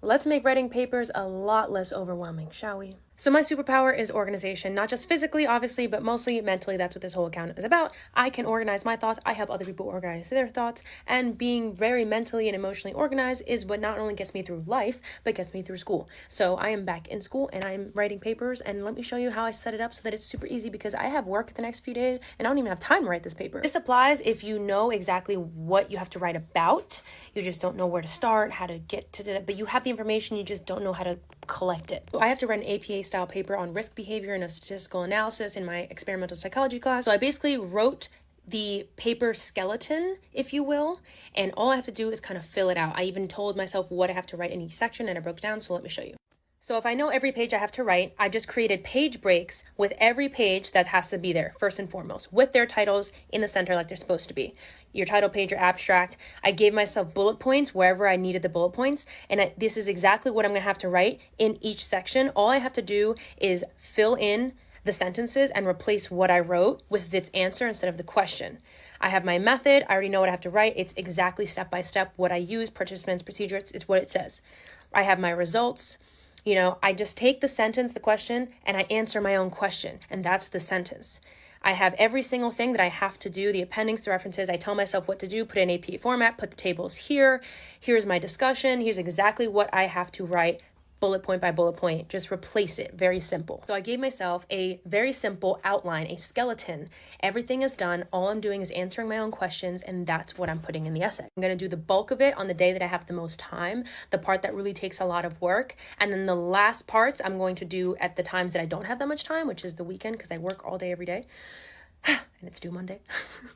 Let's make writing papers a lot less overwhelming, shall we? So my superpower is organization, not just physically, obviously, but mostly mentally. That's what this whole account is about. I can organize my thoughts. I help other people organize their thoughts. And being very mentally and emotionally organized is what not only gets me through life, but gets me through school. So I am back in school and I'm writing papers. And let me show you how I set it up so that it's super easy, because I have work the next few days and I don't even have time to write this paper. This applies if you know exactly what you have to write about. You just don't know where to start, how to get to it, but you have the information, you just don't know how to collect it. So I have to write an APA style paper on risk behavior and a statistical analysis in my experimental psychology class. So I basically wrote the paper skeleton, if you will, and all I have to do is kind of fill it out. I even told myself what I have to write in each section and I broke it down, so let me show you. So if I know every page I have to write, I just created page breaks with every page that has to be there, first and foremost, with their titles in the center like they're supposed to be. Your title page, your abstract. I gave myself bullet points wherever I needed the bullet points, and this is exactly what I'm going to have to write in each section. All I have to do is fill in the sentences and replace what I wrote with its answer instead of the question. I have my method. I already know what I have to write. It's exactly step by step what I use, participants, procedure. It's what it says. I have my results. I just take the sentence, the question, and I answer my own question, and that's the sentence. I have every single thing that I have to do, the appendix, the references. I tell myself what to do, put in APA format, put the tables here. Here's my discussion. Here's exactly what I have to write, bullet point by bullet point. Just replace it. Very simple. So I gave myself a very simple outline, a skeleton. Everything is done. All I'm doing is answering my own questions, and that's what I'm putting in the essay. I'm going to do the bulk of it on the day that I have the most time, the part that really takes a lot of work. And then the last parts I'm going to do at the times that I don't have that much time, which is the weekend, because I work all day every day. And it's due Monday.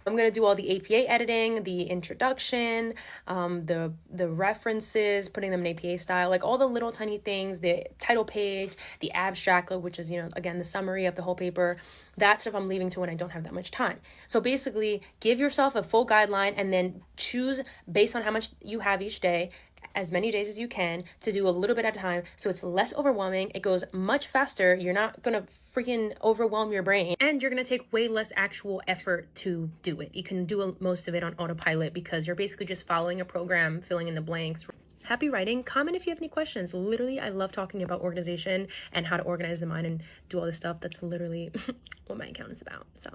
I'm going to do all the APA editing, the introduction, the references, putting them in APA style, like all the little tiny things, the title page, the abstract, which is, again, the summary of the whole paper. That stuff I'm leaving to when I don't have that much time. So basically, give yourself a full guideline and then choose based on how much you have each day, as many days as you can, to do a little bit at a time, so it's less overwhelming. It goes much faster. You're not gonna freaking overwhelm your brain, and you're gonna take way less actual effort to do it. You can do most of it on autopilot because you're basically just following a program, filling in the blanks. Happy writing. Comment if you have any questions. Literally, I love talking about organization and how to organize the mind and do all this stuff. That's literally what my account is about. So